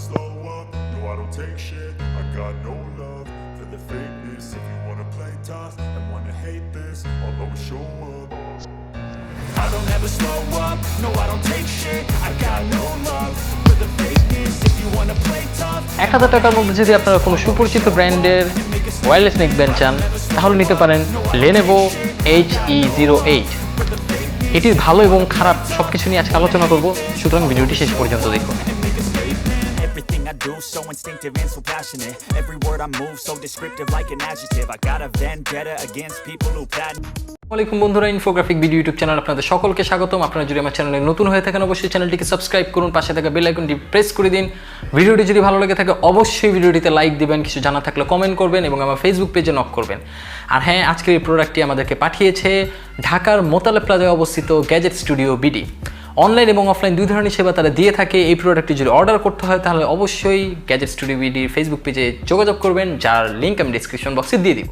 slow up, no I don't take shit. I got no love for the fakeness. If you wanna play tough and wanna hate this, I'll always show up. I don't ever slow up, no I don't take shit. I got no love for the fakeness. If you wanna play tough. 1000 টাকার মধ্যে যদি আপনারা কোনো সুপরিচিত ব্র্যান্ডের wireless neckband চান তাহলে নিতে পারেন Lenovo HE08। এটির ভালো এবং খারাপ সবকিছু নিয়ে আজকে আলোচনা করব, সুতরাং ভিডিওটি শেষ পর্যন্ত দেখুন। Everything I do so instinctive and so passionate. Every word I move so descriptive like an adjective. I got a vendetta against people who patent. আসসালামু বন্ধুরা, ইনফোগ্রাফিক ভিডিও ইউটিউব চ্যানেল আপনাদের সকলকে স্বাগতম। আপনারা যদি আমার চ্যানেলে নতুন হয়ে থাকেন অবশ্যই চ্যানেলটিকে সাবস্ক্রাইব করুন, পাশে থাকা বেল আইকনটি প্রেস করে দিন। ভিডিওটি যদি ভালো লেগে থাকে অবশ্যই ভিডিওটিতে লাইক দিবেন, কিছু জানা থাকলে কমেন্ট করবেন এবং আমার ফেসবুক পেজে নক করবেন। আর হ্যাঁ, আজকের এই প্রোডাক্টটি আমাদেরকে পাঠিয়েছে ঢাকার মোতালেব প্লাজায় অবস্থিত গ্যাজেট স্টুডিও বিডি। অনলাইন এবং অফলাইন দুই ধরনের সেবা তারা দিয়ে থাকে। এই প্রোডাক্টটি যদি অর্ডার করতে হয় তাহলে অবশ্যই গ্যাজেট স্টুডিও বিডির ফেসবুক পেজে যোগাযোগ করবেন, যার লিঙ্ক আমি ডিসক্রিপশন বক্সে দিয়ে দিব।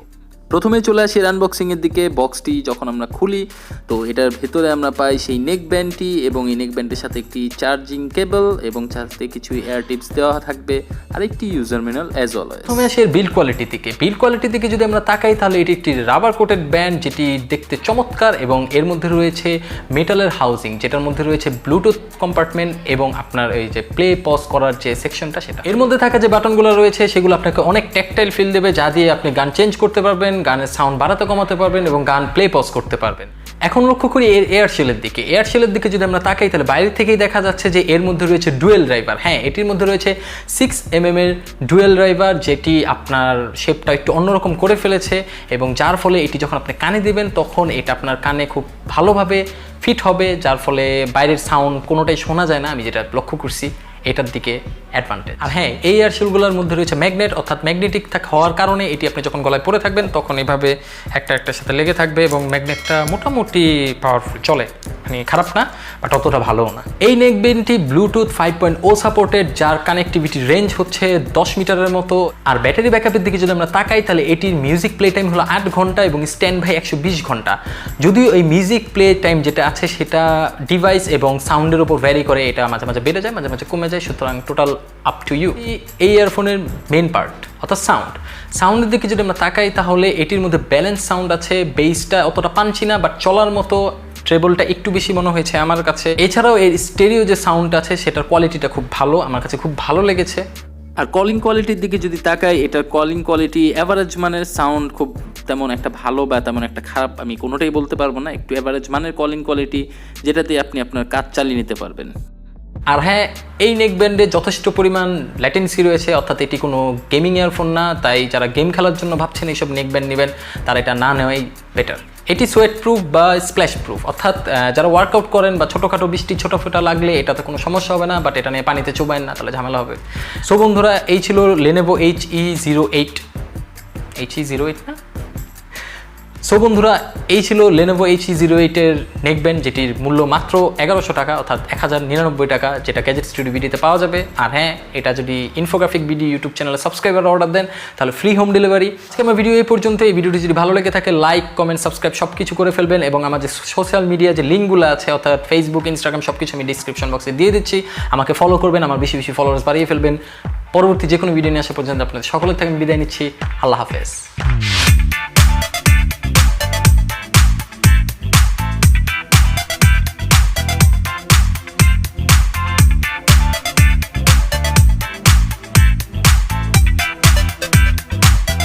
প্রথমে চলে আসি আনবক্সিংয়ের দিকে। বক্সটি যখন আমরা খুলি তো এটার ভেতরে আমরা পাই সেই নেক ব্যান্ডটি এবং এই নেক ব্যান্ডের সাথে একটি চার্জিং কেবল এবং সাথে কিছু এয়ার টিপস দেওয়া থাকবে আর একটি ইউজার ম্যানুয়াল অ্যাজ অলওয়েজ। প্রথমে আসি এর বিল্ড কোয়ালিটি থেকে। বিল্ড কোয়ালিটি থেকে যদি আমরা তাকাই তাহলে এটি একটি রাবার কোটেড ব্যান্ড, যেটি দেখতে চমৎকার এবং এর মধ্যে রয়েছে মেটালের হাউজিং, যেটার মধ্যে রয়েছে ব্লুটুথ কম্পার্টমেন্ট এবং আপনার এই যে প্লে পজ করার যে সেকশনটা সেটা। এর মধ্যে থাকা যে বাটনগুলো রয়েছে সেগুলো আপনাকে অনেক ট্যাকটাইল ফিল দেবে, যা দিয়ে আপনি গান চেঞ্জ করতে পারবেন, গানের সাউন্ড বাড়াতে কমাতে পারবেন এবং গান প্লে পজ করতে পারবেন। এখন লক্ষ্য করি এর এয়ারশেলের দিকে। এয়ারশেলের দিকে যদি আমরা তাকাই তাহলে বাইরে থেকেই দেখা যাচ্ছে যে এর মধ্যে রয়েছে ডুয়েল ড্রাইভার। হ্যাঁ, এটির মধ্যে রয়েছে 6mm এর ডুয়েল ড্রাইভার, যেটি আপনার শেপটা একটু অন্যরকম করে ফেলেছে এবং যার ফলে এটি যখন আপনি কানে দিবেন তখন এটা আপনার কানে খুব ভালোভাবে ফিট হবে, যার ফলে বাইরের সাউন্ড কোনোটাই শোনা যায় না। আমি যেটা লক্ষ্য করছি এটার দিকে অ্যাডভান্টেজ। আর হ্যাঁ, এই এয়ারশেলগুলোর মধ্যে রয়েছে ম্যাগনেট, অর্থাৎ ম্যাগনেটিক হওয়ার কারণে এটি আপনি যখন গলায় পরে থাকবেন তখন এভাবে একটার সাথে লেগে থাকবে এবং ম্যাগনেটটা মোটামুটি পাওয়ারফুল, চলে, মানে খারাপ না বাট অতটা ভালোও না। এই নেকব্যান্ডটি ব্লুটুথ 5.0 সাপোর্টেড, যার কানেক্টিভিটি রেঞ্জ হচ্ছে 10 মিটারের মতো। আর ব্যাটারি ব্যাকআপের দিকে যদি আমরা তাকাই তাহলে এটির মিউজিক প্লে টাইম হলো 8 ঘন্টা এবং স্ট্যান্ড বাই 120 ঘন্টা। যদিও এই মিউজিক প্লে টাইম যেটা আছে সেটা ডিভাইস এবং সাউন্ডের উপর ভ্যারি করে, এটা মাঝে মাঝে বেড়ে যায়, মাঝে মাঝে কমে যায়, সুতরাং টোটাল আপ টু ইউ। এই ইয়ারফোনের মেন পার্ট অর্থাৎ সাউন্ডের দিকে যদি আমরা তাকাই তাহলে এটির মধ্যে ব্যালেন্স সাউন্ড আছে, বেসটা অতটা পাঞ্চি না বাট চলার মতো, ট্রেবলটা একটু বেশি মনে হয়েছে আমার কাছে। এছাড়াও এর স্টেরিও যে সাউন্ড আছে সেটার কোয়ালিটিটা খুব ভালো, আমার কাছে খুব ভালো লেগেছে। আর কলিং কোয়ালিটির দিকে যদি তাকাই, এটার কলিং কোয়ালিটি অ্যাভারেজ মানের, সাউন্ড খুব তেমন একটা ভালো বা তেমন একটা খারাপ আমি কোনোটাই বলতে পারবো না, একটু অ্যাভারেজ মানের কলিং কোয়ালিটি, যেটাতে আপনি আপনার কাজ চালিয়ে নিতে পারবেন। আর হ্যাঁ, এই নেকব্যান্ডে যথেষ্ট পরিমাণ ল্যাটেন্সি রয়েছে, অর্থাৎ এটি কোনো গেমিং ইয়ারফোন না, তাই যারা গেম খেলার জন্য ভাবছেন এইসব নেকব্যান্ড নেবেন তারা এটা না নেওয়াই বেটার। এটি সোয়েট প্রুফ বা স্প্ল্যাশ প্রুফ, অর্থাৎ যারা ওয়ার্কআউট করেন বা ছোটোখাটো বৃষ্টি ছোটোফোটা লাগলে এটাতে কোনো সমস্যা হবে না, বাট এটা নিয়ে পানিতে চুবাইন না, তাহলে ঝামেলা হবে। সো বন্ধুরা, এই ছিল Lenovo HE08 না? সো বন্ধুরা, এই ছিল Lenovo HE08 এর নেকব্যান্ড, যেটির মূল্য মাত্র 1100 টাকা অর্থাৎ 1099 টাকা, যেটা গ্যাজেট স্টুডিও বিডিতে পাওয়া যাবে। আর হ্যাঁ, এটা যদি ইনফোগ্রাফিক বিডি ইউটিউব চ্যানেলে সাবস্ক্রাইবার অর্ডার দেন তাহলে ফ্রি হোম ডেলিভারি। আজকে আমার ভিডিও এই পর্যন্ত। এই ভিডিওটি যদি ভালো লেগে থাকে লাইক, কমেন্ট, সাবস্ক্রাইব সব কিছু করে ফেলবেন এবং আমার যে সোশ্যাল মিডিয়া যে লিঙ্কগুলো আছে অর্থাৎ ফেসবুক, ইনস্টাগ্রাম সব কিছু আমি ডিসক্রিপশন বক্সে দিয়ে দিচ্ছি, আমাকে ফলো করবেন, আমার বেশি বেশি ফলোয়ার্স বাড়িয়ে ফেলবেন। পরবর্তী যে কোনো ভিডিও নিয়ে আসা পর্যন্ত আপনাদের সকলের থেকে বিদায় নিচ্ছি। আল্লাহ হাফেজ।